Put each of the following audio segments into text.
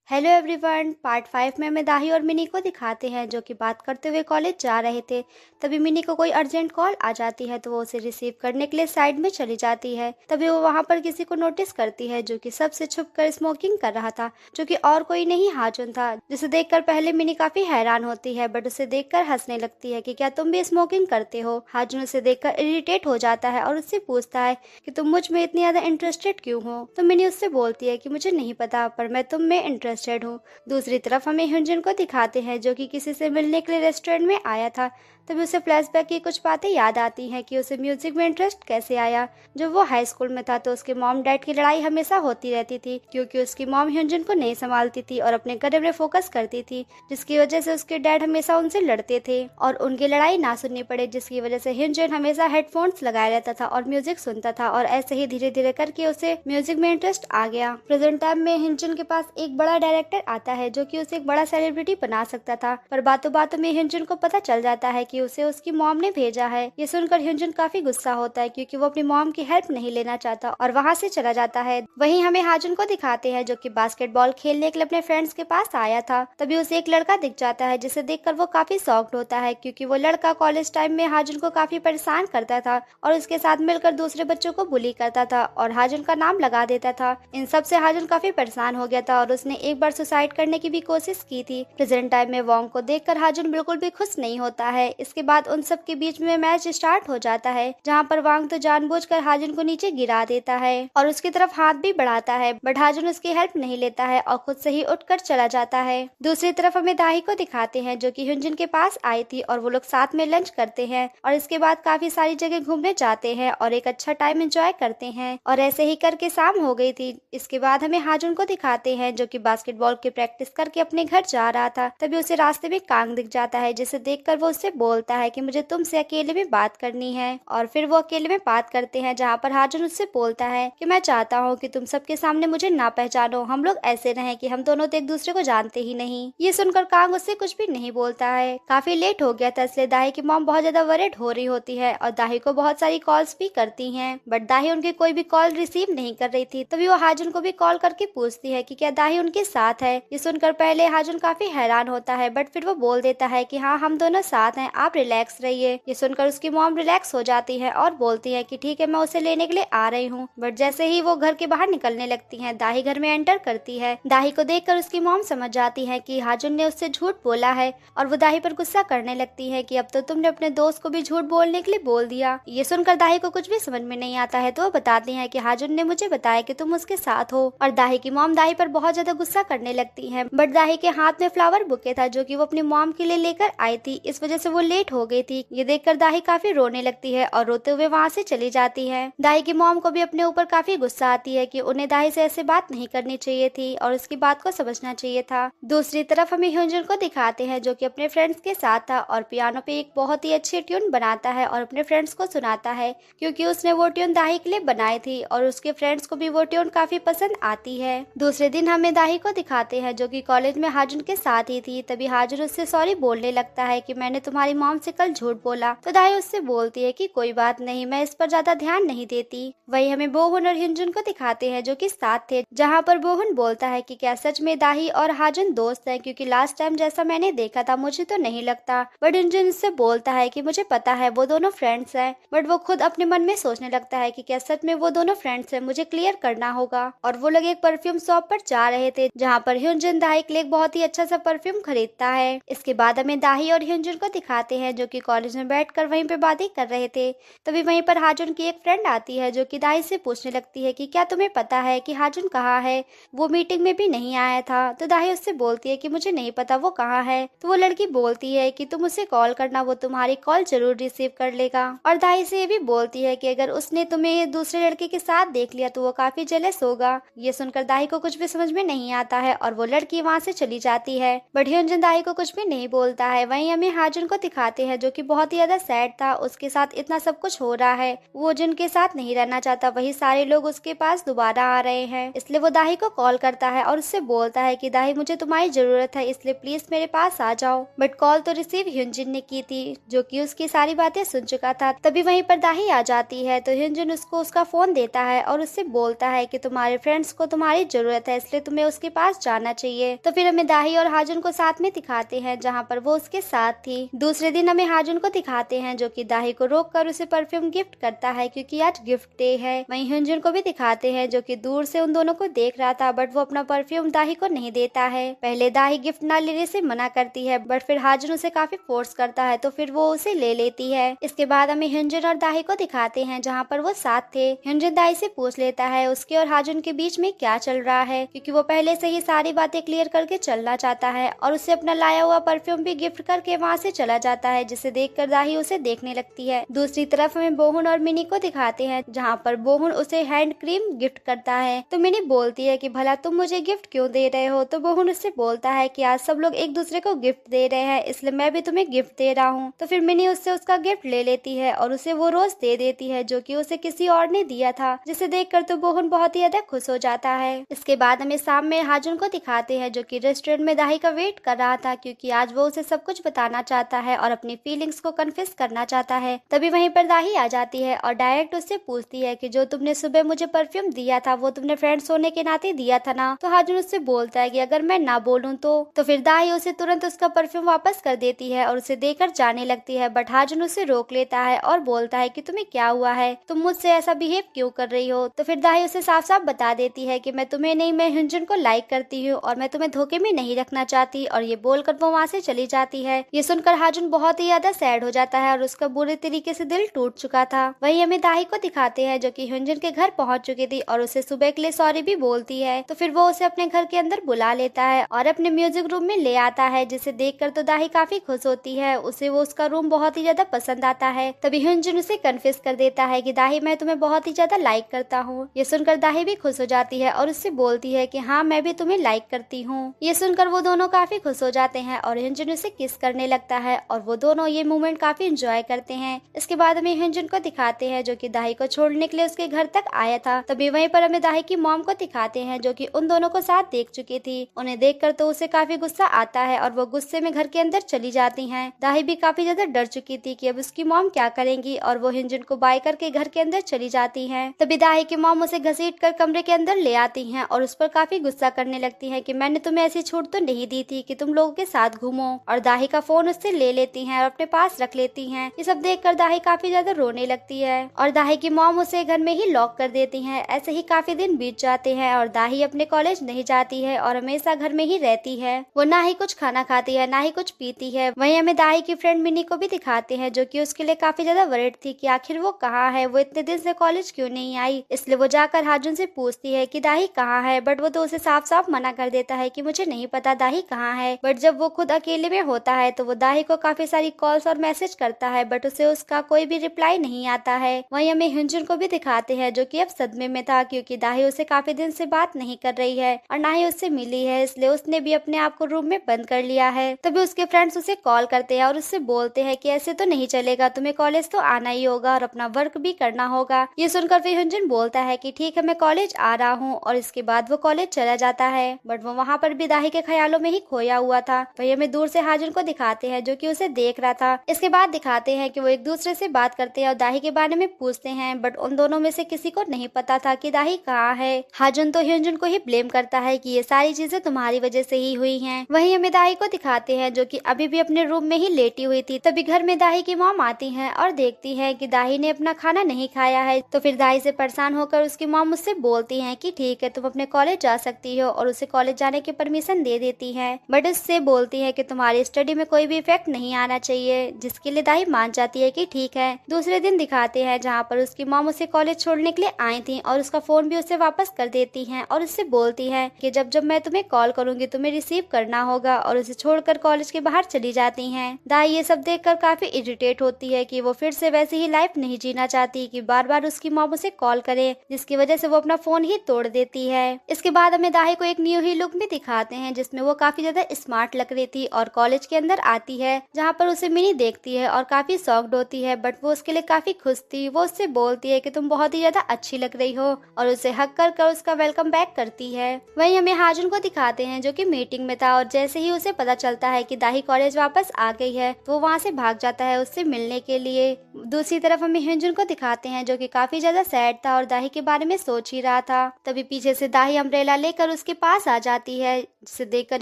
Hello everyone. Part 5 में हमें दाही और मिनी को दिखाते हैं जो कि बात करते हुए कॉलेज जा रहे थे। तभी मिनी को कोई अर्जेंट कॉल आ जाती है तो वो उसे रिसीव करने के लिए साइड में चली जाती है। तभी वो वहां पर किसी को नोटिस करती है जो कि सबसे छुप कर स्मोकिंग कर रहा था, जो कि और कोई नहीं हाजुन था, जिसे देखकर पहले मिनी काफी हैरान होती है बट उसे देखकर हंसने लगती है कि क्या तुम भी स्मोकिंग करते हो। हाजुन उसे देखकर इरिटेट हो जाता है और उससे पूछता है कि तुम मुझ में इतनी ज्यादा इंटरेस्टेड क्यों हो। तो मिनी उससे बोलती है कि मुझे नहीं पता पर मैं तुम में इंटरेस्टेड हूँ। दूसरी तरफ हमें ह्यूंजन को दिखाते हैं जो कि किसी से मिलने के लिए रेस्टोरेंट में आया था। तभी उसे फ्लैशबैक की कुछ बातें याद आती हैं कि उसे म्यूजिक में इंटरेस्ट कैसे आया। जब वो हाई स्कूल में था तो उसके मॉम डैड की लड़ाई हमेशा होती रहती थी क्योंकि उसकी मॉम ह्यूंजन को नहीं संभालती थी और अपने करियर में फोकस करती थी, जिसकी वजह से उसके डैड हमेशा उनसे लड़ते थे और उनकी लड़ाई ना सुननी पड़े, जिसकी वजह से ह्यूंजन हमेशा हेडफोन्स लगाए रहता था और म्यूजिक सुनता था और ऐसे ही धीरे धीरे करके उसे म्यूजिक में इंटरेस्ट आ गया। प्रेजेंट टाइम में ह्यूंजन के पास एक बड़ा डायरेक्टर आता है जो कि उसे एक बड़ा सेलिब्रिटी बना सकता था, पर बातों बातों में ह्यूंजन को पता चल जाता है कि उसे उसकी मॉम ने भेजा है। ये सुनकर ह्यूंजन काफी गुस्सा होता है क्योंकि वो अपनी मॉम की हेल्प नहीं लेना चाहता और वहाँ से चला जाता है। वहीं हमें हाजुन को दिखाते हैं जो कि बास्केटबॉल खेलने के लिए अपने फ्रेंड्स के पास आया था। तभी उसे एक लड़का दिख जाता है जिसे देखकर वो काफी शॉक्ड होता है क्योंकि वो लड़का कॉलेज टाइम में हाजुन को काफी परेशान करता था और उसके साथ मिलकर दूसरे बच्चों को बुली करता था और हाजुन का नाम लगा देता था। इन सब से हाजुन काफी परेशान हो गया था और उसने एक बार सुसाइड करने की भी कोशिश की थी। प्रेजेंट टाइम में वोंग को देखकर हाजुन बिल्कुल भी खुश नहीं होता है। इसके बाद उन सब के बीच में मैच स्टार्ट हो जाता है जहाँ पर वांग तो जानबूझकर हाजुन को नीचे गिरा देता है और उसकी तरफ हाथ भी बढ़ाता है बट हाजुन उसकी हेल्प नहीं लेता है और खुद से ही उठकर चला जाता है। दूसरी तरफ हमें दाही को दिखाते हैं जो कि ह्यूंजन के पास आई थी और वो लोग साथ में लंच करते हैं और इसके बाद काफी सारी जगह घूमने जाते हैं और एक अच्छा टाइम एंजॉय करते हैं और ऐसे ही करके शाम हो गई थी। इसके बाद हमें हाजुन को दिखाते हैं जो कि बास्केटबॉल की प्रैक्टिस करके अपने घर जा रहा था। तभी उसे रास्ते में कांग दिख जाता है जिसे देखकर वो उससे बोलता है कि मुझे तुमसे अकेले में बात करनी है और फिर वो अकेले में बात करते हैं जहाँ पर हाजुन उससे बोलता है कि मैं चाहता हूँ कि तुम सबके सामने मुझे ना पहचानो, हम लोग ऐसे रहें कि हम दोनों तो एक दूसरे को जानते ही नहीं। ये सुनकर कांग उससे कुछ भी नहीं बोलता है। काफी लेट हो गया था इसलिए दाही की मॉम बहुत ज्यादा वरिड हो रही होती है और दाही को बहुत सारी कॉल्स भी करती हैं बट दाही उनकी कोई भी कॉल रिसीव नहीं कर रही थी। तभी वो हाजुन को भी कॉल करके पूछती है कि क्या दाही उनके साथ है। ये सुनकर पहले हाजुन काफी हैरान होता है बट फिर वो बोल देता है कि हाँ हम दोनों साथ हैं, आप रिलैक्स रहिए। ये सुनकर उसकी मॉम रिलैक्स हो जाती है और बोलती है कि ठीक है मैं उसे लेने के लिए आ रही हूँ। बट जैसे ही वो घर के बाहर निकलने लगती है दाही घर में एंटर करती है। दाही को देखकर उसकी मॉम समझ जाती है कि हाजुन ने उससे झूठ बोला है और वो दाही पर गुस्सा करने लगती है कि अब तो तुमने अपने दोस्त को भी झूठ बोलने के लिए बोल दिया। ये सुनकर दाही को कुछ भी समझ में नहीं आता है तो वो बताती है कि हाजुन ने मुझे बताया कि तुम उसके साथ हो और दाही की मॉम दाही पर बहुत ज्यादा गुस्सा करने लगती है बट दाही के हाथ में फ्लावर बुके था जो कि वो अपनी मॉम के लिए लेकर आई थी, इस वजह से वो लेट हो गई थी। ये देखकर दाही काफी रोने लगती है और रोते हुए वहाँ से चली जाती है। दाही की मॉम को भी अपने ऊपर काफी गुस्सा आती है कि उन्हें दाही से ऐसे बात नहीं करनी चाहिए थी और उसकी बात को समझना चाहिए था। दूसरी तरफ हमें ह्यूंजन को दिखाते हैं जो कि अपने फ्रेंड्स के साथ था और पियानो पे एक बहुत ही अच्छी ट्यून बनाता है और अपने फ्रेंड्स को सुनाता है क्योंकि उसने वो ट्यून दाही के लिए बनाई थी और उसके फ्रेंड्स को भी वो ट्यून काफी पसंद आती है। दूसरे दिन हमें दाही को दिखाते हैं जो कि कॉलेज में हाजुन के साथ ही थी। तभी हाजुन उससे सॉरी बोलने लगता है कि मैंने तुम्हारी मॉम से कल झूठ बोला। तो दाही उससे बोलती है कि कोई बात नहीं, मैं इस पर ज्यादा ध्यान नहीं देती। वही हमें बोहुन और ह्यूंजन को दिखाते हैं जो कि साथ थे, जहाँ पर बोहुन बोलता है कि क्या सच में दाही और हाजुन दोस्त हैं क्योंकि लास्ट टाइम जैसा मैंने देखा था मुझे तो नहीं लगता। बट ह्यूंजन उससे बोलता है कि मुझे पता है वो दोनों फ्रेंड्स हैं बट वो खुद अपने मन में सोचने लगता है कि क्या सच में वो दोनों फ्रेंड्स हैं, मुझे क्लियर करना होगा। और वो लोग एक परफ्यूम शॉप पर जा रहे थे जहाँ पर ह्यूंजन दाही के लिए एक बहुत ही अच्छा सा परफ्यूम खरीदता है। इसके बाद हमें दाही और ह्यूंजन को दिखाते हैं जो कि कॉलेज में बैठकर वहीं पे बातें कर रहे थे। तभी वहीं पर हाजुन की एक फ्रेंड आती है जो कि दाही से पूछने लगती है कि क्या तुम्हें पता है कि हाजुन कहाँ है, वो मीटिंग में भी नहीं आया था। तो दाही उससे बोलती है कि मुझे नहीं पता वो कहाँ है। तो वो लड़की बोलती है कि तुम उसे कॉल करना, वो तुम्हारी कॉल जरूर रिसीव कर लेगा। और दाही से ये भी बोलती है कि अगर उसने तुम्हें दूसरे लड़के के साथ देख लिया तो वो काफी जेलस होगा। ये सुनकर दाही को कुछ भी समझ में नहीं आता है और वो लड़की वहाँ से चली जाती है बट ह्यूंजन दाही को कुछ भी नहीं बोलता है। वहीं हमें हाजुन को दिखाते हैं जो कि बहुत ही ज्यादा सैड था, उसके साथ इतना सब कुछ हो रहा है, वो जिनके साथ नहीं रहना चाहता वही सारे लोग उसके पास दोबारा आ रहे हैं। इसलिए वो दाही को कॉल करता है और उससे बोलता है कि दाही मुझे तुम्हारी जरूरत है इसलिए प्लीज मेरे पास आ जाओ। बट कॉल तो रिसीव ह्यूंजन ने की थी जो कि उसकी सारी बातें सुन चुका था। तभी वहीं पर दाही आ जाती है तो ह्यूंजन उसको उसका फोन देता है और उससे बोलता है कि तुम्हारे फ्रेंड्स को तुम्हारी जरूरत है इसलिए तुम्हें उसके पास जाना चाहिए। तो फिर हमें दाही और हाजुन को साथ में दिखाते हैं जहाँ पर वो उसके साथ थी। दूसरे दिन हमें हाजुन को दिखाते हैं जो कि दाही को रोक कर उसे परफ्यूम गिफ्ट करता है क्योंकि आज गिफ्ट डे है। वहीं ह्यूंजन को भी दिखाते हैं जो कि दूर से उन दोनों को देख रहा था, बट वो अपना परफ्यूम दाही को नहीं देता है। पहले दाही गिफ्ट ना लेने से मना करती है, बट फिर हाजुन उसे काफी फोर्स करता है तो फिर वो उसे ले लेती है। इसके बाद हमें ह्यूंजन और दाही को दिखाते हैं जहाँ पर वो साथ थे। ह्यूंजन दाही से पूछ लेता है उसके और हाजुन के बीच में क्या चल रहा है, क्योंकि वो पहले से ही सारी बातें क्लियर करके चलना चाहता है और उसे अपना लाया हुआ परफ्यूम भी गिफ्ट करके वहाँ से चला जाता है, जिसे देखकर दाही उसे देखने लगती है। दूसरी तरफ हमें बोहुन और मिनी को दिखाते हैं जहाँ पर बोहुन उसे हैंड क्रीम गिफ्ट करता है। तो मिनी बोलती है कि भला तुम मुझे गिफ्ट क्यों दे रहे हो। तो बोहुन उससे बोलता है कि आज सब लोग एक दूसरे को गिफ्ट दे रहे हैं, इसलिए मैं भी तुम्हें गिफ्ट दे रहा हूँ। तो फिर मिनी उससे उसका गिफ्ट ले लेती है और उसे वो रोज दे देती है जो कि उसे किसी और ने दिया था, जिसे देखकर तो बोहुन बहुत ही ज्यादा खुश हो जाता है। इसके बाद हमें शाम में हाजुन को दिखाते हैं जो कि रेस्टोरेंट में दाही का वेट कर रहा था, क्योंकि आज वो उसे सब कुछ बताना चाहता है और अपनी फीलिंग्स को कन्फेस करना चाहता है। तभी वहीं पर दाही आ जाती है और डायरेक्ट उससे पूछती है कि जो तुमने सुबह मुझे परफ्यूम दिया था वो तुमने फ्रेंड्स होने के नाते दिया था ना। तो हाजुन उससे बोलता है कि अगर मैं ना बोलूं तो फिर दाही उसे तुरंत उसका परफ्यूम वापस कर देती है और उसे देकर जाने लगती है, बट हाजुन उसे रोक लेता है और बोलता है कि तुम्हें क्या हुआ है, तुम मुझसे ऐसा बिहेव क्यों कर रही हो। तो फिर दाही उसे साफ साफ बता देती है कि मैं तुम्हें नहीं, मैं ह्यूंजन को लाइक करती हूँ और मैं तुम्हें धोखे में नहीं रखना चाहती, और ये बोलकर वो वहाँ से चली जाती है। ये सुनकर हाजुन बहुत ही ज्यादा सैड हो जाता है और उसका बुरे तरीके से दिल टूट चुका था। वही हमें दाही को दिखाते हैं जो कि ह्यूंजन के घर पहुंच चुकी थी और उसे सुबह के लिए सॉरी भी बोलती है। तो फिर वो उसे अपने घर के अंदर बुला लेता है और अपने म्यूजिक रूम में ले आता है, जिसे देखकर तो दाही काफी खुश होती है। उसे वो उसका रूम बहुत ही ज्यादा पसंद आता है। तभी ह्यूंजन उसे कन्फेस कर देता है कि दाही मैं तुम्हें बहुत ही ज्यादा लाइक करता हूँ। ये सुनकर दाही भी खुश हो जाती है और उससे बोलती है कि हाँ मैं भी तुम्हें लाइक करती हूँ। ये सुनकर वो दोनों काफी खुश हो जाते हैं और ह्यूंजन उसे किस करने लगता है और वो दोनों ये मोमेंट काफी एंजॉय करते हैं। इसके बाद हमें ह्यूंजन को दिखाते हैं जो कि दाही को छोड़ने के लिए उसके घर तक आया था। तभी वहीं पर हमें दाही की मॉम को दिखाते हैं जो कि उन दोनों को साथ देख चुकी थी। उन्हें देखकर तो उसे काफी गुस्सा आता है और वो गुस्से में घर के अंदर चली जाती हैं। दाही भी काफी ज्यादा डर चुकी थी कि अब उसकी मॉम क्या करेंगी और वो ह्यूंजन को बाय करके घर के अंदर चली जाती हैं। तभी दाही की मॉम उसे घसीट कर कमरे के अंदर ले आती हैं और उस पर काफी गुस्सा करने लगती हैं कि मैंने तुम्हें ऐसी छूट तो नहीं दी थी कि तुम लोगों के साथ घूमो, और दाही का फोन उससे ले लेती हैं और अपने पास रख लेती हैं। ये सब देखकर दाही काफी ज्यादा रोने लगती है और दाही की मॉम उसे घर में ही लॉक कर देती हैं। ऐसे ही काफी दिन बीत जाते हैं और दाही अपने कॉलेज नहीं जाती है और हमेशा घर में ही रहती है। वो ना ही कुछ खाना खाती है ना ही कुछ पीती है। वहीं हमें दाही की फ्रेंड मिनी को भी दिखाते हैं जो कि उसके लिए काफी ज्यादा वरीड थी कि आखिर वो कहाँ है, वो इतने दिन से कॉलेज क्यों नहीं आई। इसलिए वो जाकर हाजुन से पूछती है कि दाही कहाँ है, बट वो तो उसे साफ साफ मना कर देता है कि मुझे नहीं पता दाही कहाँ है। बट जब वो खुद अकेले में होता है तो वो दाही को काफी सारी कॉल्स और मैसेज करता है, बट उसे उसका कोई भी रिप्लाई नहीं आता है। वहीं हमें ह्यूंजन को भी दिखाते हैं जो कि अब सदमे में था, क्योंकि दाही उसे काफी दिन से बात नहीं कर रही है और ना ही उससे मिली है, इसलिए उसने भी अपने आप को रूम में बंद कर लिया है। तभी उसके फ्रेंड्स उसे कॉल करते हैं और उससे बोलते हैं कि ऐसे तो नहीं चलेगा, तुम्हें कॉलेज तो आना ही होगा और अपना वर्क भी करना होगा। ये सुनकर फिर ह्यूंजन बोलता है कि ठीक है मैं कॉलेज आ रहा हूँ, और इसके बाद वो कॉलेज चला जाता है। बट वो वहाँ पर भी दाही के ख्यालों में ही खोया हुआ था। वही हमें दूर से हाजुन को दिखाते हैं जो कि उसे देख रहा था। इसके बाद दिखाते हैं कि वो एक दूसरे से बात करते हैं और दाही के बारे में पूछते हैं, बट उन दोनों में से किसी को नहीं पता था कि दाही कहाँ है। हाजुन तो ह्यूंजन को ही ब्लेम करता है कि ये सारी चीजें तुम्हारी वजह से ही हुई हैं। वहीं हमें दाही को दिखाते हैं जो कि अभी भी अपने रूम में ही लेटी हुई थी। तभी घर में दाही की मॉम आती हैं और देखती हैं कि दाही ने अपना खाना नहीं खाया है। तो फिर दाही से परेशान होकर उसकी मॉम उससे बोलती हैं कि ठीक है तुम अपने कॉलेज जा सकती हो, और उसे कॉलेज जाने की परमिशन दे देती है, बट उससे बोलती है कि तुम्हारी स्टडी में कोई भी इफेक्ट नहीं आना चाहिए, जिसके लिए दाही मान जाती है कि ठीक है। दूसरे दिन दिखाते हैं जहाँ पर उसकी मॉम उसे कॉलेज छोड़ने के लिए आई थी और उसका फोन भी उसे वापस कर देती हैं और उससे बोलती है कि जब जब मैं तुम्हें कॉल करूंगी तुम्हें रिसीव करना होगा, और उसे छोड़कर कॉलेज के बाहर चली जाती हैं। दाई ये सब देखकर काफी इरिटेट होती है कि वो फिर से वैसी ही लाइफ नहीं जीना चाहती कि बार बार उसकी मॉम उसे कॉल करे, जिसकी वजह से वो अपना फोन ही तोड़ देती है। इसके बाद हमें दाही को एक न्यू ही लुक में दिखाते हैं जिसमें वो काफी ज्यादा स्मार्ट लग रही थी और कॉलेज के अंदर आती है, जहाँ पर उसे मिनी देखती है और काफी शॉक्ड होती है, बट वो उसके लिए काफी खुश थी। वो उससे बोलती है कि तुम बहुत ही ज्यादा अच्छी लग रही हो और उसे हक कर उसका वेलकम बैक करती है। वहीं हमें हाजुन को दिखाते हैं जो कि मीटिंग में था, और जैसे ही उसे पता चलता है कि दाही कॉलेज वापस आ गई है तो वो वहाँ से भाग जाता है उससे मिलने के लिए। दूसरी तरफ हमें ह्यूंजन को दिखाते हैं जो कि काफी ज्यादा सैड था और दाही के बारे में सोच ही रहा था। तभी पीछे से दाही अम्ब्रेला लेकर उसके पास आ जाती है, जिसे देखकर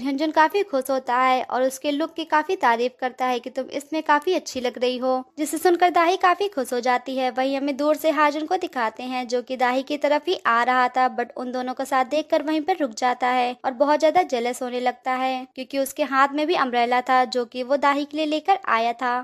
hyunjin काफी खुश होता है और उसके लुक की काफी तारीफ करता है कि तुम इसमें काफी अच्छी लग रही हो, जिसे सुनकर दाही काफी खुश हो जाती है। वहीं हमें दूर से हाजुन को दिखाते हैं जो कि दाही की तरफ ही आ रहा था, बट उन दोनों का साथ देखकर वहीं पर रुक जाता है और बहुत ज्यादा जेलस होने लगता है क्योंकि उसके हाथ में भी अम्ब्रेला था जो कि वो दाही के लिए लेकर आया था।